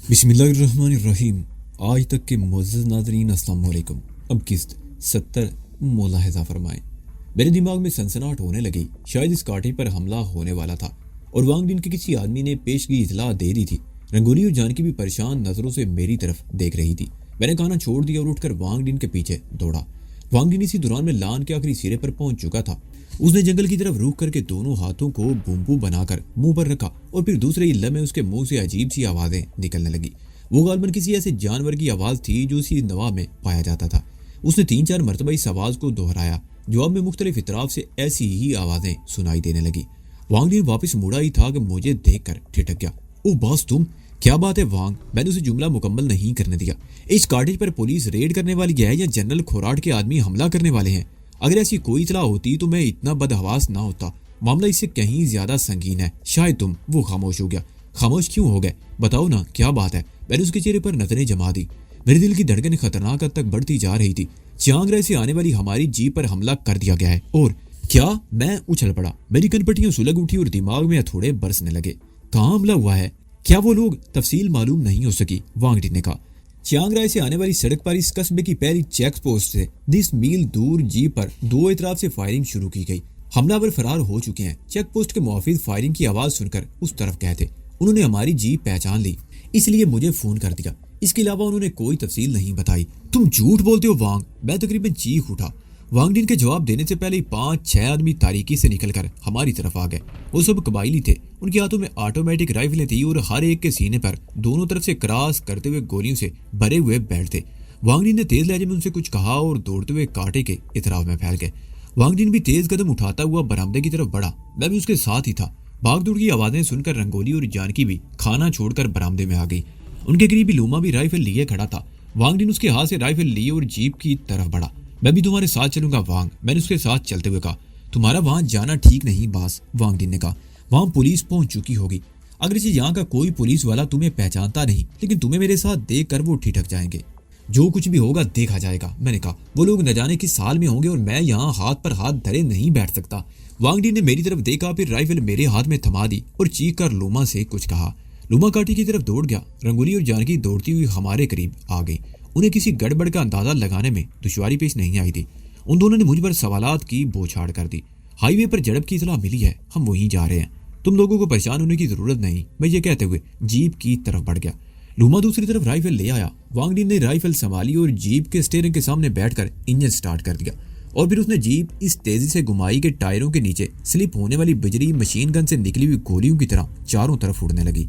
بسم اللہ الرحمن الرحیم۔ آج تک کے معزز ناظرین السلام علیکم۔ اب قسط 70 ملاحظہ فرمائیں۔ میرے دماغ میں سنسناہٹ ہونے لگی، شاید اس کاٹے پر حملہ ہونے والا تھا اور وانگ ڈن کے کسی آدمی نے پیشگی اطلاع دے دی تھی۔ رنگولی اور جانکی بھی پریشان نظروں سے میری طرف دیکھ رہی تھی۔ میں نے کھانا چھوڑ دیا اور اٹھ کر وانگ ڈن کے پیچھے دوڑا۔ وانگ ڈن اسی دوران میں لان کے آخری سرے پر پہنچ چکا تھا۔ اس نے جنگل کی طرف روک کر کے دونوں ہاتھوں کو بومبو بنا کر منہ پر رکھا اور پھر دوسرے ہی لمحے اس کے منہ سے عجیب سی آوازیں نکلنے لگی۔ وہ غالباً کسی ایسے جانور کی آواز تھی جو اسی نوا میں پایا جاتا تھا۔ اس نے 3-4 مرتبہ اس آواز کو دہرایا۔ جواب میں مختلف اطراف سے ایسی ہی آوازیں سنائی دینے لگی۔ وانگ ڈن واپس مڑا ہی تھا کہ مجھے دیکھ کر ٹھٹک گیا۔ او باس تم، کیا بات ہے وانگ؟ میں نے اسے جملہ مکمل نہیں کرنے دیا۔ اس کاٹیج پر پولیس ریڈ کرنے والی ہے یا جنرل کھوراٹ کے آدمی حملہ کرنے والے ہیں؟ اگر ایسی کوئی اطلاع ہوتی تو میں اتنا بدحواس نہ ہوتا۔ معاملہ اس سے کہیں زیادہ سنگین ہے۔ شاید تم… وہ خاموش ہو گیا۔ خاموش کیوں ہو گئے؟ بتاؤ نا کیا بات ہے؟ میں نے اس کے چہرے پر نظریں جما دی۔ میرے دل کی دھڑکن خطرناک حد تک بڑھتی جا رہی تھی۔ چیانگ رائے سے آنے والی ہماری جیپ پر حملہ کر دیا گیا ہے اور کیا؟ میں اچھل پڑا۔ میری کن پٹیاں سلگ اٹھی اور دماغ میں ہتھوڑے برسنے لگے۔ کہاں حملہ ہوا ہے؟ کیا وہ لوگ؟ تفصیل معلوم نہیں ہو سکی، وانگ ڈن نے کہا۔ چیانگ رائے سے آنے والی سڑک پر اس قصبے کی پہلی چیک پوسٹ سے 10 میل دور جیپ پر 2 اطراف سے فائرنگ شروع کی گئی۔ حملہ آور فرار ہو چکے ہیں۔ چیک پوسٹ کے محافظ فائرنگ کی آواز سن کر اس طرف گئے تھے۔ انہوں نے ہماری جیپ پہچان لی، اس لیے مجھے فون کر دیا۔ اس کے علاوہ انہوں نے کوئی تفصیل نہیں بتائی۔ تم جھوٹ بولتے ہو وانگ، میں تقریباً چیخ اٹھا۔ وانگ ڈن کے جواب دینے سے پہلے 5-6 آدمی تاریکی سے نکل کر ہماری طرف آ گئے۔ وہ سب قبائلی تھے۔ ان کے ہاتھوں میں آٹومیٹک رائفلیں تھیں اور ہر ایک کے سینے پر دونوں طرف سے کراس کرتے ہوئے گولیوں سے بھرے ہوئے بیلٹ تھے۔ وانگ ڈن نے تیز لہجے میں ان سے کچھ کہا اور دوڑتے ہوئے کاٹے کے اطراف میں پھیل گئے۔ وانگ ڈن بھی تیز قدم اٹھاتا ہوا برآمدے کی طرف بڑھا۔ میں بھی اس کے ساتھ ہی تھا۔ بھاگ دوڑ کی آوازیں سن کر رنگولی اور جانکی بھی کھانا چھوڑ کر برآمدے میں آ گئی۔ ان کے قریبی لوما بھی رائفل لیے کھڑا تھا۔ وانگ ڈن اس کے ہاتھ سے رائفل لیے اور جیپ کی طرف بڑھا۔ میں بھی تمہارے ساتھ چلوں گا وانگ، میں نے اس کے ساتھ چلتے ہوئے کہا۔ تمہارا وہاں جانا ٹھیک نہیں باس، وانگ ڈن نے کہا۔ وہاں پولیس پہنچ چکی ہوگی۔ اگرچہ یہاں کا کوئی پولیس والا تمہیں پہچانتا نہیں، لیکن تمہیں میرے ساتھ دیکھ کر وہ ٹھٹک جائیں گے۔ جو کچھ بھی ہوگا دیکھا جائے گا، میں نے کہا۔ وہ لوگ نہ جانے کس حال میں ہوں گے اور میں یہاں ہاتھ پر ہاتھ دھرے نہیں بیٹھ سکتا۔ وانگ ڈن نے میری طرف دیکھا، پھر رائفل میرے ہاتھ میں تھما دی اور چیخ کر لوما سے کچھ کہا۔ لوما کاٹی کی طرف دوڑ گیا۔ رنگولی اور جانکی دوڑتی ہوئی ہمارے قریب آ گئی۔ انہیں کسی گڑبڑ کا اندازہ لگانے میں دشواری پیش نہیں آئی تھی۔ ان دونوں نے مجھ پر سوالات کی بوچھاڑ کر دی۔ ہائی وے پر جھڑپ کی اطلاع ملی ہے، ہم وہیں جا رہے ہیں۔ تم لوگوں کو پریشان ہونے کی ضرورت نہیں، میں یہ کہتے ہوئے جیپ کی طرف بڑھ گیا۔ لوما دوسری طرف رائفل لے آیا۔ وانگ ڈن نے رائفل سنبھالی اور جیپ کے اسٹیئرنگ کے سامنے بیٹھ کر انجن سٹارٹ کر دیا، اور پھر اس نے جیپ اس تیزی سے گھمائی کہ ٹائروں کے نیچے سلپ ہونے والی بجری مشین گن سے نکلی ہوئی گولیوں کی طرح چاروں طرف اڑنے لگی۔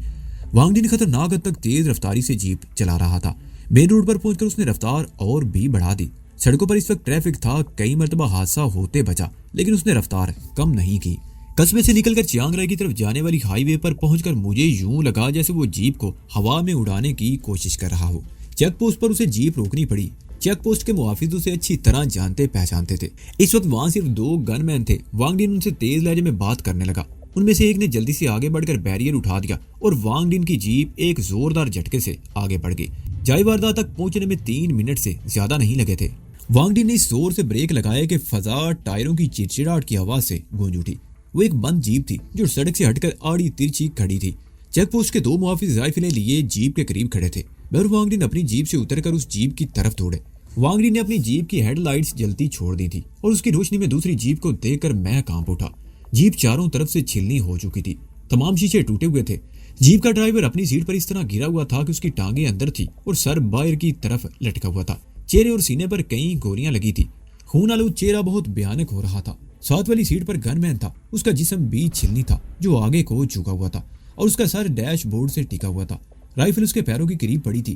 وانگ ڈن خطرناک حد تک تیز رفتاری سے جیپ چلا رہا تھا۔ مین روڈ پر پہنچ کر اس نے رفتار اور بھی بڑھا دی۔ سڑکوں پر اس وقت ٹریفک تھا، کئی مرتبہ حادثہ ہوتے بچا، لیکن اس نے رفتار کم نہیں کی۔ قصبے سے نکل کر چیانگ رائے کی طرف جانے والی ہائی وے پر پہنچ کر مجھے یوں لگا جیسے وہ جیپ کو ہوا میں اڑانے کی کوشش کر رہا ہو۔ چیک پوسٹ پر اسے جیپ روکنی پڑی۔ چیک پوسٹ کے محافظ اسے اچھی طرح جانتے پہچانتے تھے۔ اس وقت وہاں صرف 2 گن مین تھے۔ وانگ ڈن ان سے تیز لہجے میں بات کرنے لگا۔ ان میں سے ایک نے جلدی سے آگے بڑھ کر بیریئر اٹھا دیا اور وانگ ڈن کی جیپ ایک زوردار جھٹکے سے آگے بڑھ گئی۔ جائے واردات تک پہنچنے میں 3 منٹ سے زیادہ نہیں لگے تھے۔ وانگ ڈن نے اس زور سے بریک لگائے کہ فضا ٹائروں کی چڑچڑاہٹ کی آواز سے گونج اٹھی۔ وہ ایک بند جیپ تھی جو سڑک سے ہٹ کر آڑی ترچھی کھڑی تھی۔ چیک پوسٹ کے 2 محافظ رائفلیں لیے جیپ کے قریب کھڑے تھے۔ میں اور وانگ ڈن اپنی جیپ سے اتر کر اس جیپ کی طرف دوڑے۔ وانگ ڈن نے اپنی جیپ کی ہیڈ لائٹس جلتی چھوڑ دی تھی اور اس کی روشنی میں دوسری جیپ کو دیکھ کر میں کانپ اٹھا۔ جیپ چاروں طرف سے چھلنی ہو چکی تھی۔ تمام شیشے ٹوٹے ہوئے تھے۔ جیپ کا ڈرائیور اپنی سیٹ پر اس طرح گرا ہوا تھا کہ اس کی ٹانگیں اندر تھی اور سر باہر کی طرف لٹکا ہوا تھا۔ چہرے اور سینے پر کئی گولیاں لگی تھی۔ خون آلود چہرہ بہت بھیانک ہو رہا تھا۔ ساتھ والی سیٹ پر گن مین تھا۔ اس کا جسم بھی چھلنی تھا جو آگے کو جھکا ہوا تھا اور اس کا سر ڈیش بورڈ سے ٹکا ہوا تھا۔ رائفل اس کے پیروں کے قریب پڑی تھی۔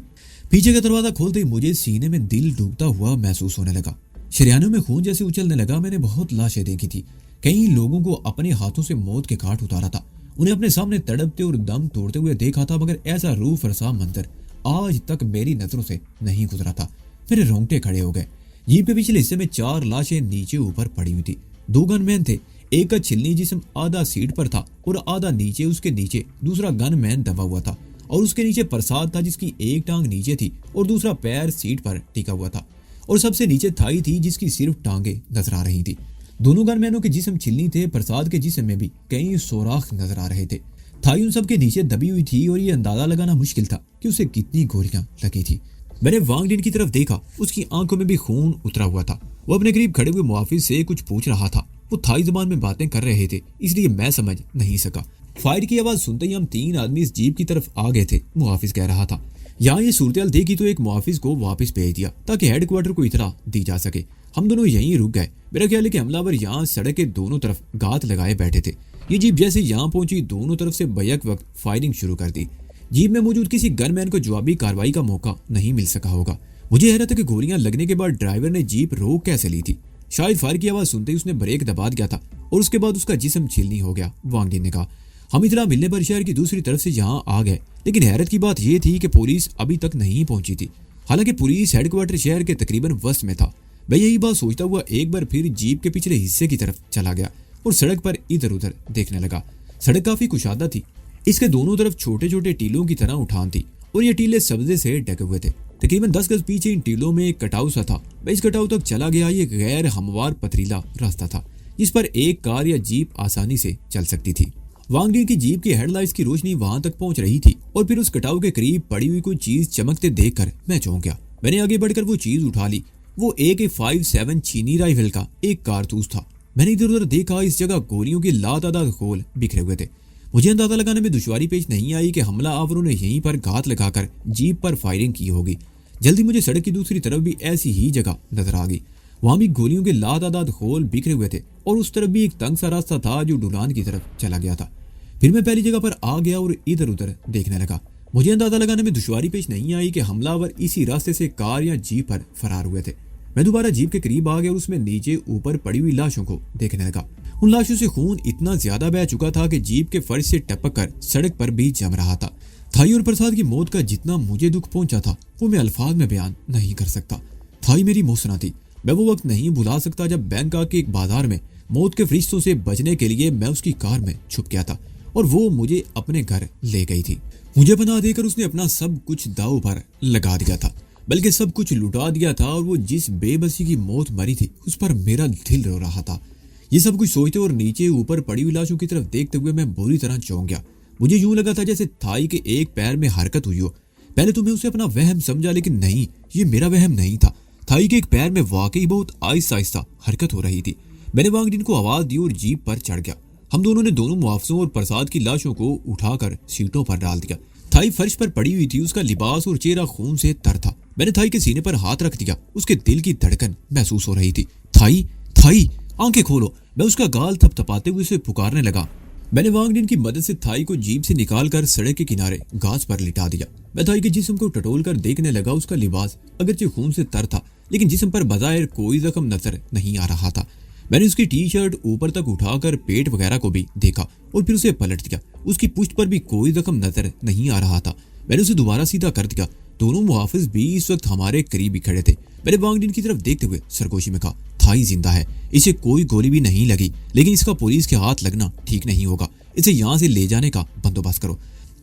پیچھے کا دروازہ کھولتے ہی مجھے سینے میں دل ڈوبتا ہوا محسوس ہونے لگا۔ شریانوں میں خون جیسے اچھلنے لگا۔ میں نے بہت لاشیں دیکھی تھی۔ کئی لوگوں کو اپنے ہاتھوں سے موت کے کاٹ اتارا تھا۔ انہیں اپنے سامنے تڑپتے اور دم توڑتے ہوئے دیکھا تھا، مگر ایسا روح فرسا منظر آج تک میری نظروں سے نہیں گزرا تھا۔ میرے رونگٹے کھڑے ہو گئے۔ جیپ کے پچھلے حصے میں 4 لاشیں نیچے اوپر پڑی ہوئی تھی۔ 2 گن مین تھے۔ ایک کا چھلنی جسم آدھا سیٹ پر تھا اور آدھا نیچے اس کے نیچے دوسرا گن مین دبا ہوا تھا، اور اس کے نیچے پرساد تھا جس کی ایک ٹانگ نیچے تھی اور دوسرا پیر سیٹ پر ٹکا ہوا تھا، اور سب سے نیچے تھائی تھی جس کی صرف ٹانگیں نظر آ رہی تھی۔ دونوں گن مینوں کے جسم چھلنی تھے۔ پرساد کے جسم میں بھی کئی سوراخ نظر آ رہے تھے۔ थाई उन सब के नीचे दबी हुई थी और ये अंदाजा लगाना मुश्किल था कि उसे कितनी गोलियां लगी थी। मैंने वांग डिन की तरफ देखा, उसकी आंखों में भी खून उतरा हुआ था। वो अपने करीब खड़े हुए मुहाफिज से कुछ पूछ रहा था। वो थाई जुबान में बातें कर रहे थे, इसलिए मैं समझ नहीं सका। फायर की आवाज सुनते ही हम 3 आदमी इस जीप की तरफ आ गए थे, मुहाफिज कह रहा था। यहाँ ये सूरत देखी तो एक मुहाफिज को वापस भेज दिया ताकि हेडक्वार्टर को इतला दी जा सके। हम दोनों यहीं रुक गए। मेरा ख्याल है कि हमलावर यहाँ सड़क के दोनों तरफ गात लगाए बैठे थे। ये जीप जैसे यहाँ पहुंची, दोनों तरफ से बैक वक्त फायरिंग शुरू कर दी। जीप में मौजूद किसी गनमैन को जवाबी कार्रवाई का मौका नहीं मिल सका होगा। मुझे हैरत है कि गोलियां लगने के बाद ड्राइवर ने जीप रोक कैसे ली थी। शायद फायर की आवाज सुनते ही उसने ब्रेक दबा दिया था और उसके बाद उसका जिस्म छीलनी हो गया, वांग डिन ने कहा। हम इतना मिलने पर शहर की दूसरी तरफ से यहाँ आ गए, लेकिन हैरत की बात यह थी कि पुलिस अभी तक नहीं पहुंची थी। हालांकि पुलिस हेडक्वार्टर शहर के तकरीबन वस्त में था। मैं यही बात सोचता हुआ एक बार फिर जीप के पिछले हिस्से की तरफ चला गया और सड़क पर इधर उधर देखने लगा। सड़क काफी कुशादा थी। इसके दोनों तरफ छोटे छोटे टीलों की तरह उठान थी और ये टीले सब्जे से ढके हुए थे। तकरीबन 10 गज पीछे इन टीलों में एक कटाव सा था। मैं इस कटाव तक चला गया। ये गैर हमवार पथरीला रास्ता था जिस पर एक कार या जीप आसानी से चल सकती थी। वांग डिन की जीप की हेडलाइट्स की रोशनी वहां तक पहुंच रही थी और फिर उस कटाव के करीब पड़ी हुई कोई चीज चमकते देखकर मैं चौंक गया। मैंने आगे बढ़कर वो चीज उठा ली। वो AK-57 चीनी राइफल का एक कारतूस था। मैंने इधर उधर देखा, इस जगह गोलियों के लातादाद खोल बिखरे हुए थे। मुझे अंदाजा लगाने में दुश्वारी पेश नहीं आई कि हमला आवरों ने यहीं पर घात लगाकर जीप पर फायरिंग की होगी। जल्दी मुझे सड़क की दूसरी तरफ भी ऐसी ही जगह नजर आ गई। वहां भी गोलियों के लातादाद खोल बिखरे हुए थे और उस तरफ भी एक तंग सा रास्ता था जो ढुलान की तरफ चला गया था। फिर मैं पहली जगह पर आ गया और इधर उधर देखने लगा। मुझे अंदाजा लगाने में दुश्वारी पेश नहीं आई कि हमलावर इसी रास्ते से कार या जीप पर फरार हुए थे। मैं दोबारा जीप के करीब आ गया और उसमें नीचे ऊपर पड़ी हुई लाशों को देखने लगा। उन लाशों से खून इतना ज्यादा बह चुका था कि जीप के फर्श से टपक कर सड़क पर भी जम रहा था। थाई और प्रसाद की मौत का जितना मुझे दुख पहुंचा था वो मैं अल्फाज में बयान नहीं कर सकता। थाई मेरी मोहसना थी। मैं वो वक्त नहीं भुला सकता जब बैंकॉक के एक बाजार में मौत के फरिश्तों से बचने के लिए मैं उसकी कार में छुप गया था और वो मुझे अपने घर ले गई थी। मुझे पनाह देकर उसने अपना सब कुछ दांव पर लगा दिया था, बल्कि सब कुछ लुटा दिया था। और वो जिस बेबसी की मौत मरी थी उस पर मेरा दिल रो रहा था। ये सब कुछ सोचते और नीचे ऊपर पड़ी हुई लाशों की तरफ देखते हुए मैं बुरी तरह चौंक गया। मुझे यूं लगा था जैसे थाई के एक पैर में हरकत हुई हो। पहले तो मैं उसे अपना वहम समझा, लेकिन नहीं, ये मेरा वहम नहीं था। थाई के एक पैर में वाकई बहुत आहिस्ता आहिस्ता हरकत हो रही थी। मैंने वांग डिन को आवाज दी और जीप पर चढ़ गया। हम दोनों ने दोनों मुआवजों और प्रसाद की लाशों को उठाकर सीटों पर डाल दिया। थाई फर्श पर पड़ी हुई थी। उसका लिबास और चेहरा खून से तर था। मैंने थाई के सीने पर हाथ रख दिया। उसके दिल की धड़कन महसूस हो रही थी। थाई, थाई, आंखें खोलो। मैं उसका गाल थपथपाते हुए उसे पुकारने लगा। मैंने वांग डिन की मदद से थाई को जीप से निकालकर सड़क के किनारे घास पर लिटा दिया। मैं थाई के जिस्म को टटोल कर देखने लगा। उसका लिबास अगरचे खून से तर था, लेकिन जिस्म पर बज़ाहिर कोई जख्म नजर नहीं आ रहा था। मैंने उसकी टी-शर्ट ऊपर तक उठाकर पेट वगैरह को भी देखा और फिर उसे पलट दिया। उसकी पुश्त पर भी कोई जख्म नजर नहीं आ रहा था। मैंने उसे दोबारा सीधा कर दिया। दोनों मुहाफिज भी इस वक्त हमारे करीब ही खड़े थे। मैंने वांग डिन की तरफ देखते हुए सरगोशी में कहा, थाई जिंदा है, इसे कोई गोली भी नहीं लगी, लेकिन इसका पुलिस के हाथ लगना ठीक नहीं होगा। इसे यहाँ से ले जाने का बंदोबस्त करो।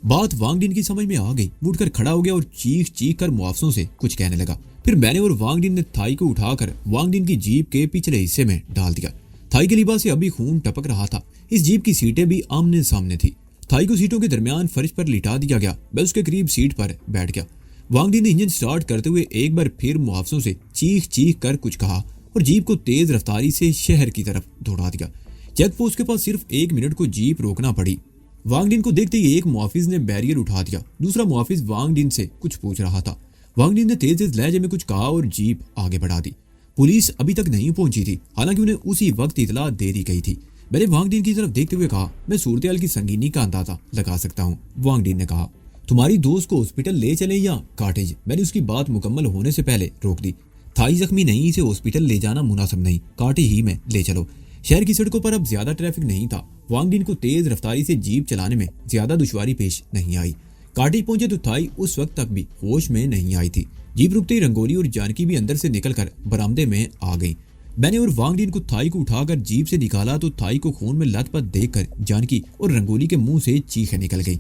बात वांग डिन की समझ में आ गई। वो उठकर खड़ा हो गया और चीख चीख कर मुआवजों से कुछ कहने लगा। फिर मैंने और वांग डिन ने थाई को उठाकर वांग डिन की जीप के पिछले हिस्से में डाल दिया। थाई के लिबास से अभी खून टपक रहा था। इस जीप की सीटें भी आमने सामने थी। थाई को सीटों के दरमियान फर्श पर लिटा दिया गया। मैं उसके करीब सीट पर बैठ गया। वांग डिन ने इंजन स्टार्ट करते हुए एक बार फिर मुआवजों से चीख चीख कर कुछ कहा और जीप को तेज रफ्तारी से शहर की तरफ दौड़ा दिया। चेक पोस्ट के पास सिर्फ 1 मिनट को जीप रोकना पड़ी। वांग डिन को देखते ही एक मुआफिज ने बैरियर उठा दिया। दूसरा मुआफिज वांग डिन से कुछ पूछ रहा था। वांग डिन ने तेज तेज लहजे में कुछ कहा और जीप आगे बढ़ा दी। पुलिस अभी तक नहीं पहुंची थी, हालांकि उन्हें उसी वक्त इतला दे दी गई थी। मैंने वांग डिन की तरफ देखते हुए कहा, मैं सूरत-ए-हाल की संगीनी का अंदाजा लगा सकता हूँ। वांग डिन ने कहा, तुम्हारी दोस्त को हॉस्पिटल ले चले या कॉटेज? मैंने उसकी बात मुकम्मल होने से पहले रोक दी। थाई जख्मी नहीं, इसे हॉस्पिटल ले जाना मुनासिब नहीं, कॉटेज ही में ले चलो। शहर की सड़कों पर अब ज्यादा ट्रैफिक नहीं था। वांग डिन को तेज रफ्तारी से जीप चलाने में ज्यादा दुश्वारी पेश नहीं आई। कॉटेज पहुंचे तो थाई उस वक्त तक भी होश में नहीं आई थी। जीप रुकते ही रंगोली और जानकी भी अंदर से निकलकर बरामदे में आ गई। मैंने और वांग डिन को थाई को उठाकर जीप से निकाला तो थाई को खून में लथपथ देखकर जानकी और रंगोली के मुंह से चीखें निकल गई।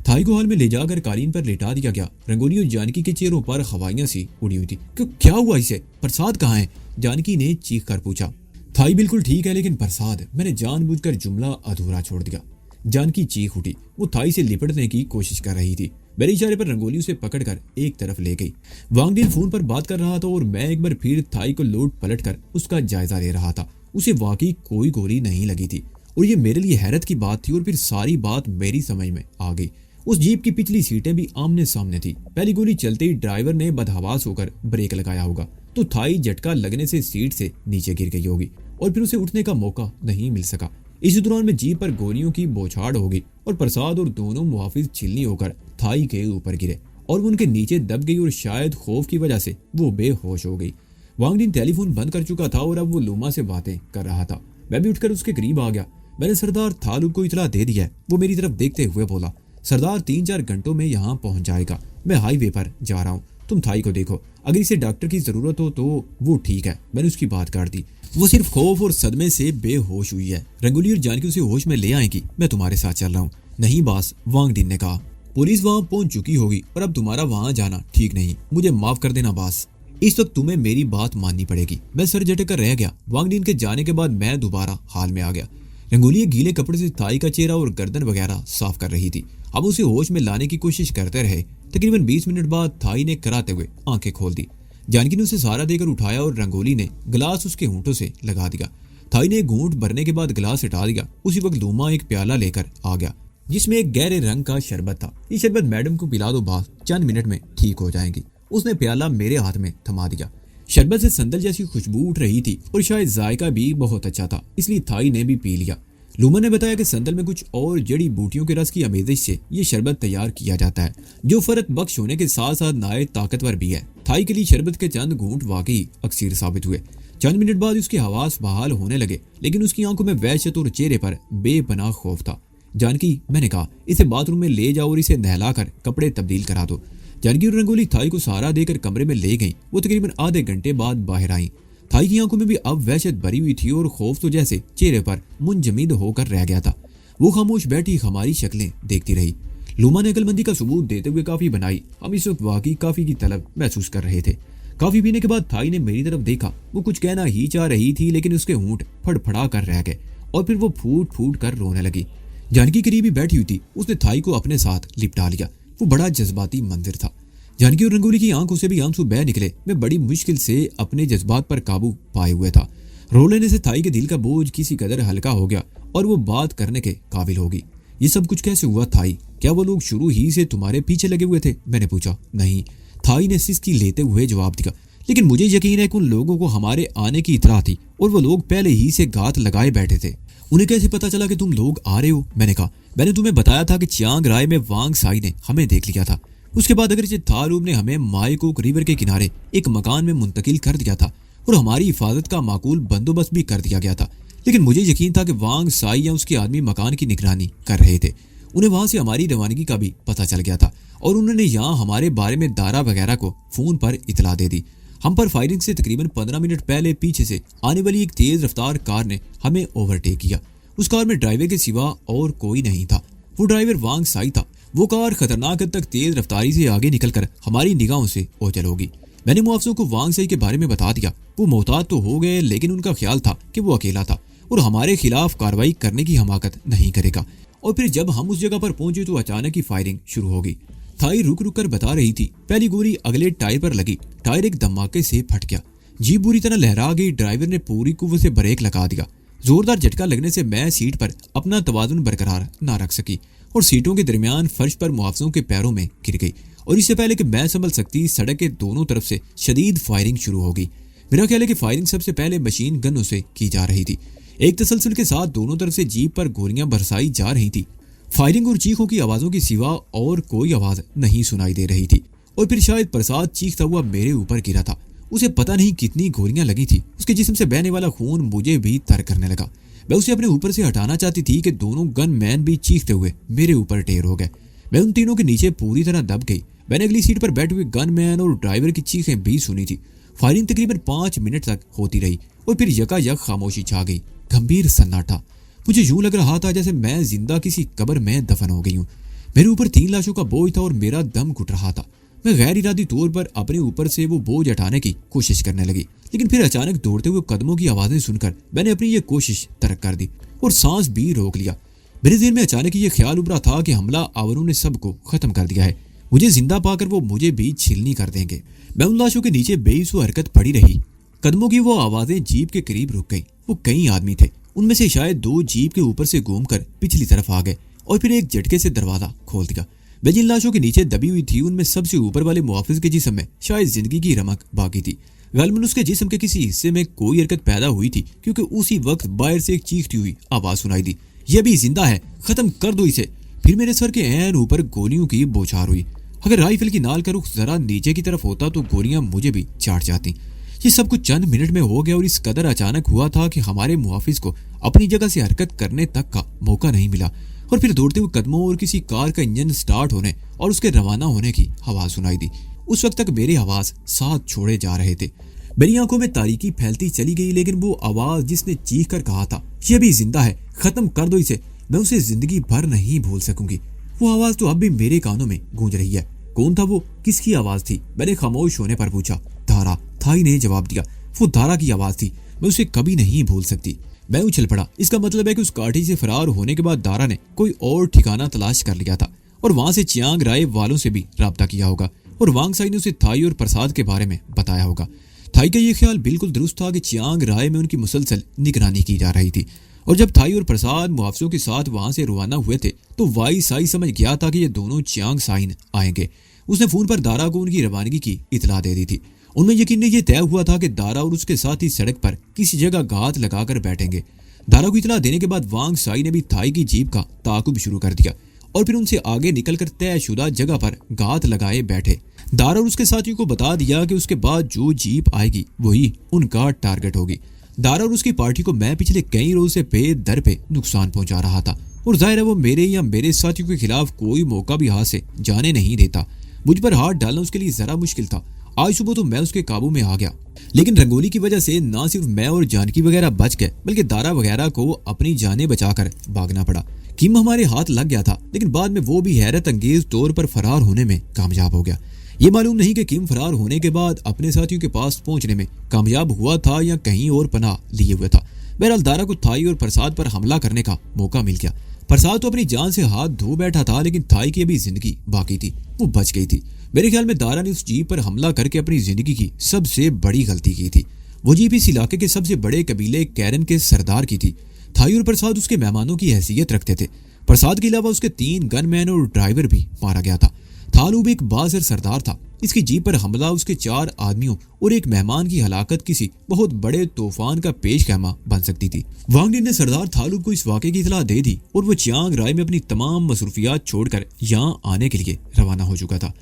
थाई को हॉल में ले जाकर कालीन पर लेटा दिया गया। रंगोली और जानकी के चेहरों पर हवाइयां सी उड़ी हुई थी। क्या हुआ इसे? प्रसाद कहाँ है? जानकी ने चीख कर पूछा। थाई बिल्कुल ठीक है, लेकिन प्रसाद? मैंने जानबूझकर जुमला अधूरा छोड़ दिया। जानकी चीख उठी। वो थाई से लिपटने की कोशिश कर रही थी। मेरे इशारे पर रंगोली उसे पकड़कर एक तरफ ले गई। वांग डिन फोन पर बात कर रहा था और मैं एक बार फिर थाई को लौट पलट कर उसका जायजा ले रहा था। उसे वाकई कोई गोली नहीं लगी थी और ये मेरे लिए हैरत की बात थी। और फिर सारी बात मेरी समझ में आ गई। उस जीप की पिछली सीटें भी आमने सामने थी। पहली गोली चलते ही ड्राइवर ने बदहवास होकर ब्रेक लगाया होगा तो थाई झटका लगने से सीट से नीचे गिर गई होगी और फिर उसे उठने का मौका नहीं मिल सका। इसी दौरान में जीप पर गोलियों की बौछार होगी और प्रसाद और दोनों मुहाफिज चिल्ली होकर थाई के ऊपर गिरे और वो उनके नीचे दब गई और शायद खौफ की वजह से वो बेहोश हो गई। वांग डिन टेलीफोन बंद कर चुका था और अब वो लूमा से बातें कर रहा था। मैं भी उठकर उसके करीब आ गया। मैंने सरदार थालूब को इतला दे दिया है। वो मेरी तरफ देखते हुए बोला, सरदार 3-4 घंटों में यहाँ पहुंच जाएगा। मैं हाईवे पर जा रहा हूँ, तुम थाई को देखो, अगर इसे डॉक्टर की जरूरत हो तो वो ठीक है। मैंने उसकी बात काट दी। वो सिर्फ खौफ और सदमे से बेहोश हुई है। रंगोली और जानकी उसे होश में ले आएगी। मैं तुम्हारे साथ चल रहा हूँ। नहीं बास, वांग डिन ने कहा, पुलिस वहां पहुंच चुकी होगी और अब तुम्हारा वहां जाना ठीक नहीं। मुझे माफ कर देना बास, इस वक्त तुम्हें मेरी बात माननी पड़ेगी। मैं सर झटक कर रह गया। वांग डिन के जाने के बाद मैं दोबारा हाल में आ गया। रंगोली गीले कपड़े से थाई का चेहरा और गर्दन वगैरह साफ कर रही थी। अब उसे होश में लाने की कोशिश करते रहे। तकरीबन 20 मिनट बाद थाई ने कराते हुए आंखें खोल दी। जानकी ने उसे सहारा देकर उठाया और रंगोली ने गिलास उसके होंठों से लगा दिया। थाई ने घूंट भरने के बाद गिलास हटा दिया। उसी वक्त लूमा एक प्याला लेकर आ गया जिसमें एक गहरे रंग का शरबत था। ये शरबत मैडम को पिला दो बास, चंद मिनट में ठीक हो जाएंगी। उसने प्याला मेरे हाथ में थमा दिया। शरबत से संदल जैसी खुशबू उठ रही थी और शायद जायका भी बहुत अच्छा था, इसलिए थाई ने भी पी लिया। लूमा ने बताया कि संदल में कुछ और जड़ी बूटियों के रस की आमेजिश से ये शरबत तैयार किया जाता है जो फरत बख्श होने के साथ साथ नायत ताकतवर भी है। थाई के लिए शरबत के चंद घूंट वाकई अक्सर साबित हुए। चंद मिनट बाद उसके हवास बहाल होने लगे, लेकिन उसकी आंखों में वहशत और चेहरे पर बेपनाह खौफ था। जानकी, मैंने कहा, इसे बाथरूम में ले जाओ और इसे नहलाकर कपड़े तब्दील करा दो। जानकी और रंगोली थाई को सहारा देकर कमरे में ले गई। वो तकरीबन आधे घंटे बाद बाहर आई। थाई की आंखों में भी अब वहशत भरी हुई थी और खौफ तो जैसे चेहरे पर मुंजमद होकर रह गया था। वो खामोश बैठी हमारी शक्लें देखती रही। लूमा ने अकलमंदी का सबूत देते हुए काफी बनाई। हम इस वक्त वाकई काफी की तलब महसूस कर रहे थे। काफी पीने के बाद थाई ने मेरी तरफ देखा। वो कुछ कहना ही चाह रही थी, लेकिन उसके होंठ फड़फड़ा कर रह गए और फिर वो फूट फूट कर रोने लगी। जानकी करीब ही बैठी हुई थी। उसने थाई को अपने साथ लिपटा लिया। वो बड़ा जज्बाती मंजर था। जानकी और रंगोली की आंखों से भी आंसू बह निकले। मैं बड़ी मुश्किल से अपने जज्बात पर काबू पाए हुए था। रो लेने से थाई के दिल का बोझ किसी कदर हल्का हो गया और वो बात करने के काबिल होगी। ये सब कुछ कैसे हुआ थाई? क्या वो लोग शुरू ही से तुम्हारे पीछे लगे हुए थे? मैंने पूछा। नहीं, थाई ने सिसकी लेते हुए जवाब दिया। लेकिन मुझे यकीन है कि उन लोगों को हमारे आने की इतला थी और वो लोग पहले ही से घात लगाए बैठे थे। उन्हें कैसे पता चला कि तुम लोग आ रहे हो? मैंने कहा, मैंने तुम्हें बताया था कि चियांग राय में वांग साई ने हमें देख लिया था। उसके बाद अगर थालूब ने हमें मायकोक रिवर के किनारे एक मकान में मुंतकिल कर दिया था और हमारी हिफाजत का माकूल बंदोबस्त भी कर दिया गया था। लेकिन मुझे यकीन था कि वांग साई या उसके आदमी मकान की निगरानी कर रहे थे। उन्हें वहां से हमारी रवानगी का भी पता चल गया था और उन्होंने यहाँ हमारे बारे में दारा वगैरह को फोन पर इतला दे दी। हम पर फायरिंग से तकरीबन 15 मिनट पहले पीछे से आने वाली एक तेज रफ्तार कार ने हमें ओवरटेक किया। उस कार में ड्राइवर के सिवा और कोई नहीं था। वो ड्राइवर वांग साई था। वो कार खतरनाक हद तक तेज रफ्तारी से आगे निकलकर हमारी निगाहों से ओझल होगी। मैंने मुआवजों को वांग साई के बारे में बता दिया। वो मोहतात तो हो गए, लेकिन उनका ख्याल था कि वो अकेला था और हमारे खिलाफ कार्रवाई करने की हमाकत नहीं करेगा। और फिर जब हम उस जगह पर पहुंचे तो अचानक ही फायरिंग शुरू हो गई। थाई रुक रुक कर बता रही थी। पहली गोली अगले टायर पर लगी। टायर एक धमाके से फट गया। जीप बुरी तरह लहरा गई। ड्राइवर ने पूरी कुव्वत से ब्रेक लगा दिया। जोरदार झटका लगने से मैं सीट पर अपना तवाजुन बरकरार ना रख सकी और सीटों के दरमियान फर्श पर मुआवजों के पैरों में गिर गई। और इससे पहले कि मैं संभल सकती, सड़क के दोनों तरफ से शदीद फायरिंग शुरू हो गई। मेरा ख्याल है कि फायरिंग सबसे पहले मशीन गनों से की जा रही थी। एक तसलसल के साथ दोनों तरफ से जीप पर गोलियां बरसाई जा रही थी। फायरिंग और चीखों की आवाजों के सिवा और कोई आवाज नहीं सुनाई दे रही थी। और फिर शायद प्रसाद चीखता हुआ मेरे ऊपर गिरा था। उसे पता नहीं कितनी गोलियां लगी थी। उसके जिस्म से बहने वाला खून मुझे भी तर करने लगा। मैं उसे अपने ऊपर से हटाना चाहती थी कि दोनों गन मैन भी चीखते हुए मेरे ऊपर ढेर हो गए। मैं उन तीनों के नीचे पूरी तरह दब गई। मैंने अगली सीट पर बैठे हुए गन मैन और ड्राइवर की चीखें भी सुनी थी। फायरिंग तकरीबन 5 मिनट तक होती रही और फिर यकायक खामोशी छा गई। गंभीर सन्नाटा। मुझे यूं लग रहा था जैसे मैं जिंदा किसी कब्र में दफन हो गई हूँ। मेरे ऊपर 3 लाशों का बोझ था और मेरा दम घुट रहा था। मैं गैर इरादी तौर पर अपने ऊपर से वो बोझ हटाने की कोशिश करने लगी, लेकिन फिर अचानक दौड़ते हुए कदमों की आवाजें सुनकर मैंने अपनी ये कोशिश तर्क कर दी और सांस भी रोक लिया। میرے ذہن میں اچانک یہ خیال ابھرا تھا کہ حملہ آوروں نے سب کو ختم کر دیا ہے، مجھے زندہ پا کر وہ مجھے بھی چھلنی کر دیں گے۔ میں ان لاشوں کے نیچے بے سو حرکت پڑی رہی، قدموں کی وہ آوازیں جیپ کے قریب رک گئیں۔ وہ کئی آدمی تھے، ان میں سے شاید 2 جیپ کے اوپر سے گھوم کر پچھلی طرف آ گئے اور پھر ایک جھٹکے سے دروازہ کھول دیا۔ میں جن لاشوں کے نیچے دبی ہوئی تھی ان میں سب سے اوپر والے محافظ کے جسم میں شاید زندگی کی رمق باقی تھی۔ غالباً اس کے جسم کے کسی حصے میں کوئی حرکت پیدا ہوئی تھی، کیونکہ اسی وقت باہر سے ایک چیختی ہوئی آواز سنائی دی، یہ بھی زندہ ہے، ختم کر دو اسے۔ پھر میرے سر کے عین اوپر گولیوں کی بوچھار ہوئی۔ اگر رائفل کی نال کا رخ ذرا نیچے کی طرف ہوتا تو گولیاں مجھے بھی چاٹ جاتی۔ یہ سب کچھ چند منٹ میں ہو گیا اور اس قدر اچانک ہوا تھا کہ ہمارے محافظ کو اپنی جگہ سے حرکت کرنے تک کا موقع نہیں ملا، اور پھر دوڑتے ہوئے قدموں اور کسی کار کا انجن سٹارٹ ہونے اور اس کے روانہ ہونے کی آواز سنائی دی۔ اس وقت تک میرے آواز ساتھ چھوڑے جا رہے تھے۔ میری آنکھوں میں تاریکی پھیلتی چلی گئی، لیکن وہ آواز جس نے چیخ کر کہا تھا یہ بھی زندہ ہے، ختم کر دو اسے، میں اسے زندگی بھر نہیں بھول سکوں گی۔ وہ آواز تو اب بھی میرے کانوں میں گونج رہی ہے۔ کون تھا وہ؟ کس کی آواز تھی؟ میں نے خاموش ہونے پر پوچھا۔ دارا، تھائی نے جواب دیا۔ وہ دارا کی آواز تھی، میں اسے کبھی نہیں بھول سکتی۔ میں اچھل پڑا۔ اس کا مطلب ہے کہ اس کاٹھی سے فرار ہونے کے بعد دارا نے کوئی اور ٹھکانہ تلاش کر لیا تھا اور وہاں سے چیانگ رائے والوں سے بھی رابطہ کیا ہوگا، اور وانگ سائی نے اسے تھائی اور پرساد کے بارے میں بتایا ہوگا۔ تھائی کا یہ خیال بالکل درست تھا کہ چیانگ رائے میں ان کی مسلسل نگرانی کی جا رہی تھی، اور جب تھائی اور پرساد محافظوں کے ساتھ وہاں سے روانہ ہوئے تھے تو وائی سائی سمجھ گیا تھا کہ یہ دونوں چیانگ سائن آئیں گے۔ اس نے فون پر دارا کو ان کی روانگی کی اطلاع دے دی تھی۔ ان میں یقین یہ طے ہوا تھا کہ دارا اور اس کے ساتھی سڑک پر کسی جگہ گھات لگا کر بیٹھیں گے۔ دارا کو اطلاع دینے کے بعد وانگ سائی نے بھی تھائی کی جیپ کا تعاقب شروع کر دیا اور پھر ان سے آگے نکل کر طے شدہ جگہ پر گھات لگائے بیٹھے۔ دارا اور اس کے ساتھیوں کو بتا دیا کہ اس کے بعد جو جیپ آئے گی وہی ان کا ٹارگٹ ہوگی۔ دارا اور اس کی پارٹی کو میں پچھلے کئی روز سے پے در پہ نقصان پہنچا رہا تھا، اور ظاہر ہے وہ میرے یا میرے ساتھیوں کے خلاف کوئی موقع بھی ہاتھ سے جانے نہیں دیتا۔ مجھ پر ہاتھ ڈالنا اس کے لیے ذرا مشکل تھا۔ آج صبح تو میں اس کے قابو میں آ گیا، لیکن رنگولی کی وجہ سے نہ صرف میں اور جانکی وغیرہ بچ گئے بلکہ دارا وغیرہ کو اپنی جانیں بچا کر بھاگنا پڑا۔ کم ہمارے ہاتھ لگ گیا تھا، لیکن بعد میں وہ بھی حیرت انگیز طور پر فرار ہونے میں کامیاب ہو گیا۔ یہ معلوم نہیں کہ کم فرار ہونے کے بعد اپنے ساتھیوں کے پاس پہنچنے میں کامیاب ہوا تھا یا کہیں اور پناہ لیے ہوئے تھا۔ بہرحال دارا کو تھائی اور پرساد پر حملہ کرنے کا موقع مل گیا۔ پرساد تو اپنی جان سے ہاتھ دھو بیٹھا تھا، لیکن تھائی کی ابھی زندگی باقی تھی، وہ بچ گئی تھی۔ میرے خیال میں دارا نے اس جیپ پر حملہ کر کے اپنی زندگی کی سب سے بڑی غلطی کی تھی۔ وہ جیپ اس علاقے کے سب سے بڑے قبیلے کیرن کے سردار کی تھی۔ تھائی اور پرساد اس کے مہمانوں کی حیثیت رکھتے تھے۔ پرساد کے علاوہ اس کے 3 گن مین اور ڈرائیور بھی مارا گیا تھا۔ تھالوب ایک بااثر سردار تھا۔ اس کی جیپ پر حملہ اس کے 4 آدمیوں اور ایک مہمان کی ہلاکت کسی بہت بڑے طوفان کا پیش خیمہ بن سکتی تھی۔ وانگ نے سردار تھالوب کو اس واقعے کی اطلاع دے دی اور وہ چیانگ رائے میں اپنی تمام مصروفیات چھوڑ کر یہاں آنے کے لیے روانہ ہو چکا تھا۔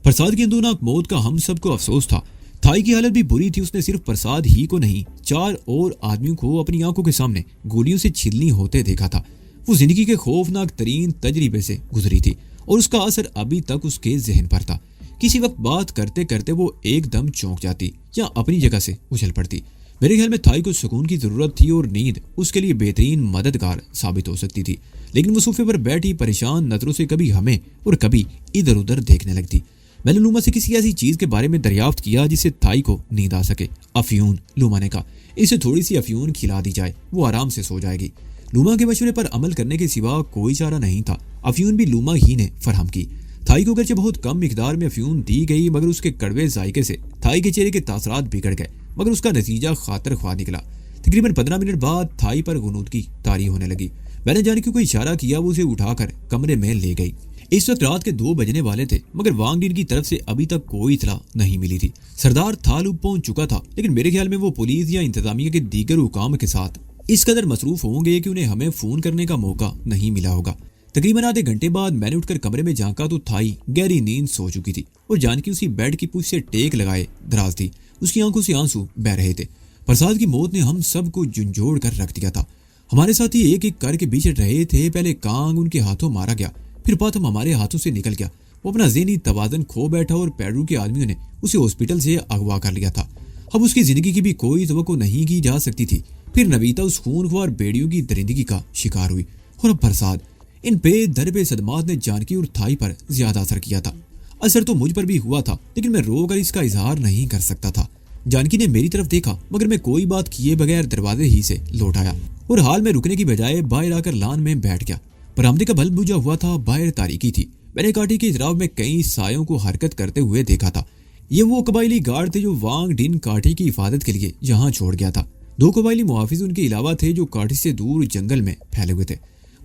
پرساد کی اندوناک موت کا ہم سب کو افسوس تھا۔ تھائی کی حالت بھی بری تھی۔ اس نے صرف پرساد ہی کو نہیں 4 اور آدمیوں کو اپنی آنکھوں کے سامنے گولیوں سے چھلنی ہوتے دیکھا تھا۔ وہ زندگی کے خوفناک ترین تجربے سے گزری تھی اور اس کا اثر ابھی تک اس کے ذہن پر تھا۔ کسی وقت بات کرتے کرتے وہ ایک دم چونک جاتی یا اپنی جگہ سے اچھل پڑتی۔ میرے خیال میں تھائی کو سکون کی ضرورت تھی اور نیند اس کے لیے بہترین مددگار ثابت ہو سکتی تھی، لیکن وہ صوفے پر بیٹھی پریشان نظروں سے کبھی ہمیں اور کبھی ادھر ادھر دیکھنے لگتی۔ میں نے لوما سے کسی ایسی چیز کے بارے میں دریافت کیا جس سے تھائی کو نیند آ سکے۔ افیون، لوما نے کہا، اسے تھوڑی سی افیون کھلا دی جائے، وہ آرام سے سو جائے گی۔ لوما کے مشورے پر عمل کرنے کے سوا کوئی چارہ نہیں تھا۔ افیون بھی لوما ہی نے فراہم کی۔ تھائی کو اگرچہ بہت کم مقدار میں افیون دی گئی، مگر اس کے کڑوے ذائقے سے تھائی کے چہرے کے تاثرات بگڑ گئے، مگر اس کا نتیجہ خاطر خواہ نکلا۔ تقریباً 15 منٹ بعد تھائی پر غنودگی طاری ہونے لگی۔ میں نے جانکی کو اشارہ کیا، وہ اسے اٹھا کر کمرے میں لے گئی۔ اس وقت رات کے 2 بجنے والے تھے، مگر وانگ ڈین کی طرف سے ابھی تک کوئی اطلاع نہیں ملی تھی۔ سردار تھالوب پہنچ چکا تھا، لیکن میرے خیال میں وہ پولیس یا انتظامیہ کے دیگر حکام کے ساتھ اس قدر مصروف ہوں گے کہ انہیں ہمیں فون کرنے کا موقع نہیں ملا ہوگا۔ تقریباً آدھے گھنٹے بعد میں نے اٹھ کر کمرے میں جھانکا تو تھائی گہری نیند سو چکی تھی اور جانکی اسی بیڈ کی پوچھ سے ٹیک لگائے دراز تھی۔ اس کی آنکھوں سے آنسو بہ رہے تھے۔ پرساد کی موت نے ہم سب کو جھنجھوڑ کر رکھ دیا تھا۔ ہمارے ساتھی ایک ایک کر کے بچڑ رہے تھے۔ پہلے کانگ ان کے ہاتھوں مارا گیا، پھر پاتم ہمارے ہاتھوں سے نکل گیا۔ وہ اپنا ذہنی توازن کھو بیٹھا اور پیڈرو کے آدمیوں نے اسے ہاسپٹل سے اغوا کر لیا تھا۔ اب اس کی زندگی کی بھی کوئی توقع نہیں کی جا سکتی تھی۔ پھر نویتا اس خونخوار بیڑیوں کی درندگی کا شکار ہوئی، اور اب پرساد۔ ان بے دربے صدمات نے جانکی اور تھائی پر زیادہ اثر کیا تھا۔ اثر تو مجھ پر بھی ہوا تھا، لیکن میں رو کر اس کا اظہار نہیں کر سکتا تھا۔ جانکی نے میری طرف دیکھا، مگر میں کوئی بات کیے بغیر دروازے ہی سے لوٹ آیا اور حال میں رکنے کی بجائے باہر آ کر لان میں بیٹھ گیا۔ बरामदे का बल्ब बुझा हुआ था, बाहर तारीकी थी। मैंने काठी की इतराव में कई सायों को हरकत करते हुए देखा था। ये वो कबायली गार्ड थे जो वांग डिन काठी की हिफाजत के लिए यहाँ छोड़ गया था। 2 कबायली मुहाफिज उनके अलावा थे जो काठी से दूर जंगल में फैले हुए थे।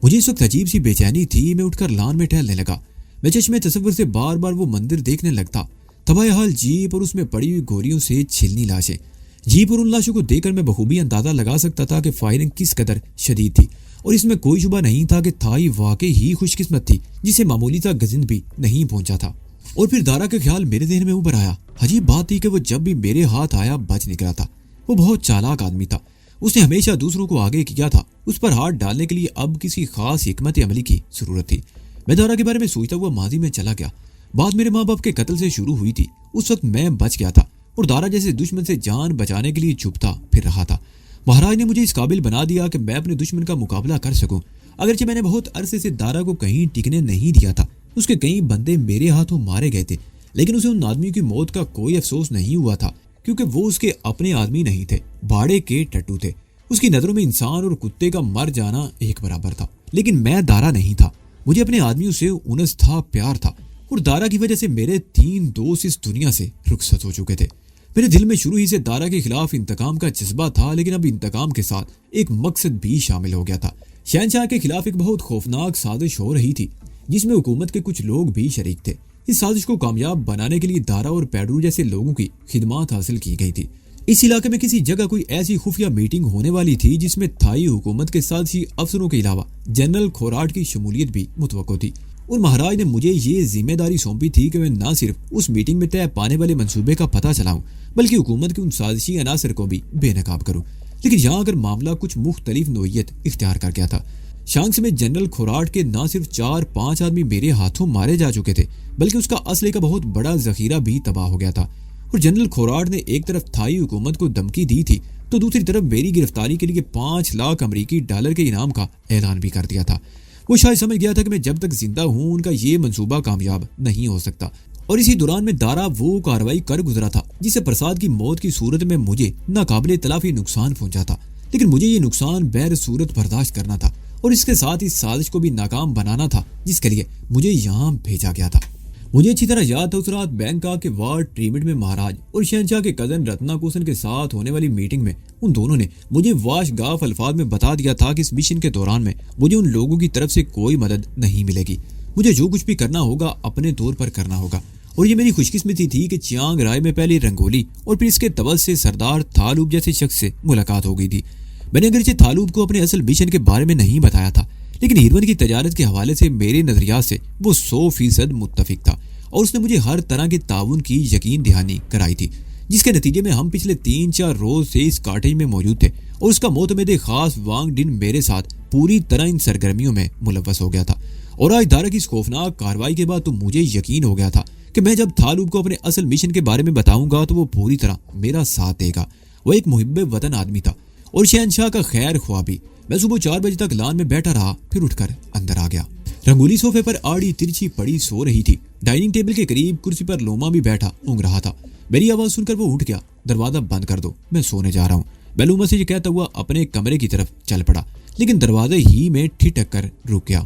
मुझे इस वक्त अजीब सी बेचैनी थी। मैं उठकर लान में टहलने लगा। मैं चश्मे तसव्वुर से बार बार वो मंदिर देखने लगता। तबाह हाल जीप और उसमें पड़ी हुई गोलियों से छिलनी लाशें। जीप और उन लाशों को देखकर मैं बखूबी अंदाजा लगा सकता था कि फायरिंग किस कदर शदीद थी, और इसमें कोई शुबा नहीं था कि थाई वाकई ही खुशकिस्मत थी जिसे मामूली सा गजिंद भी नहीं पहुंचा था। और फिर दारा का ख्याल मेरे ज़हन में उभर आया। अजीब बात थी कि वो जब भी मेरे हाथ आया बच निकला था। वो बहुत चालाक आदमी था। उसने हमेशा दूसरों को आगे किया था। उस पर हाथ डालने के लिए अब किसी खास हिकमत अमली की जरूरत थी। मैं दारा के बारे में सोचता हुआ माजी में चला गया। बात मेरे माँ बाप के कत्ल से शुरू हुई थी। उस वक्त मैं बच गया था और दारा जैसे दुश्मन से जान बचाने के लिए छुपता फिर रहा था। महाराज ने मुझे इस काबिल बना दिया कि मैं अपने दुश्मन का मुकाबला कर सकूं। अगरचे मैंने बहुत अरसे से दारा को कहीं टिकने नहीं दिया था। उसके कई बंदे मेरे हाथों मारे गए थे, लेकिन उसे उन आदमियों की मौत का कोई अफसोस नहीं हुआ था, क्योंकि वो उसके अपने आदमी नहीं थे, भाड़े के टट्टू थे। उसकी नजरों में इंसान और कुत्ते का मर जाना एक बराबर था। लेकिन मैं दारा नहीं था। मुझे अपने आदमियों से उनस था, प्यार था, और दारा की वजह से मेरे 3 दोस्त इस दुनिया से रुखसत हो चुके थे। मेरे दिल में शुरू ही से दारा के खिलाफ इंतकाम का जज्बा था, लेकिन अब इंतकाम के साथ एक मकसद भी शामिल हो गया था। शहनशाह के खिलाफ एक बहुत खौफनाक साजिश हो रही थी, जिसमें हुकूमत के कुछ लोग भी शरीक थे। इस साजिश को कामयाब बनाने के लिए दारा और पैडरू जैसे लोगों की खिदमत हासिल की गई थी। इस इलाके में किसी जगह कोई ऐसी खुफिया मीटिंग होने वाली थी जिसमें थाई हुकूमत के साथ ही अफसरों के अलावा जनरल खोराट की शमूलियत भी मुतवक्को थी। और महाराज ने मुझे ये जिम्मेदारी सौंपी थी कि मैं न सिर्फ उस मीटिंग में तय पाने वाले मंसूबे का पता चलाऊं, बल्कि हुकूमत के उन साजिशी अनासर को भी बेनकाब करूं। लेकिन यहाँ अगर मामला कुछ मुख्तलिफ नोयत इख्तियार कर गया था। शांक्स में जनरल खोराट के न सिर्फ 4-5 आदमी मेरे हाथों मारे जा चुके थे, बल्कि उसका असले का बहुत बड़ा जखीरा भी तबाह हो गया था। और जनरल खोराट ने एक तरफ थाई हुकूमत को धमकी दी थी, तो दूसरी तरफ मेरी गिरफ्तारी के लिए 5 लाख अमरीकी डॉलर के इनाम का ऐलान भी कर दिया था। वो शायद समझ गया था कि मैं जब तक जिंदा हूं उनका ये मंसूबा कामयाब नहीं हो सकता। और इसी दौरान में दारा वो कार्रवाई कर गुजरा था जिससे प्रसाद की मौत की सूरत में मुझे नाकाबिले तलाफी नुकसान पहुंचा था। लेकिन मुझे ये नुकसान बैर सूरत बर्दाश्त करना था और इसके साथ इस साजिश को भी नाकाम बनाना था जिसके लिए मुझे यहाँ भेजा गया था। मुझे अच्छी तरह याद था उस रात बैंकॉक के वार्ड ट्रीमिट में महाराज और शहनशाह के कजन रत्ना कोसन के साथ होने वाली मीटिंग में उन दोनों ने मुझे वाशगाफ अल्फाज में बता दिया था कि इस मिशन के दौरान में मुझे उन लोगों की तरफ से कोई मदद नहीं मिलेगी। मुझे जो कुछ भी करना होगा अपने तौर पर करना होगा। और ये मेरी खुशकिस्मती थी कि चियांग राय में पहले रंगोली और फिर इसके तवस से सरदार थालूब जैसे शख्स से मुलाकात हो गई थी। मैंने अगरचे थालूब को अपने असल मिशन के बारे में नहीं बताया था, लेकिन हिरवन की तजारत के हवाले से मेरे नजरियात से वो 100% मुत्तफिक था और उसने मुझे हर तरह के ताउन की यकीन दहानी कराई थी, जिसके नतीजे में हम पिछले 3-4 रोज से इस कॉटेज में मौजूद थे और उसका मोतमेद खास वांग डिन मेरे साथ पूरी तरह इन सरगर्मियों में मुलव्वस हो गया था। और आज दारा की इस खौफनाक कार्रवाई के बाद तो मुझे यकीन हो गया था कि मैं जब थालूब को अपने असल मिशन के बारे में बताऊंगा तो वो पूरी तरह मेरा साथ देगा। वो एक मुहिब्बे वतन आदमी था और शहनशाह का खैर ख्वाह भी। मैं सुबह 4 बजे तक लान में बैठा रहा, फिर उठकर अंदर आ गया। रंगोली सोफे पर आड़ी तिरछी पड़ी सो रही थी। डाइनिंग टेबल के करीब कुर्सी पर लोमा भी बैठा ऊँग रहा था। मेरी आवाज सुनकर वो उठ गया। दरवाजा बंद कर दो, मैं सोने जा रहा हूँ। मैं लोमा से ये कहता हुआ अपने कमरे की तरफ चल पड़ा, लेकिन दरवाजे ही में ठिठक कर रुक गया।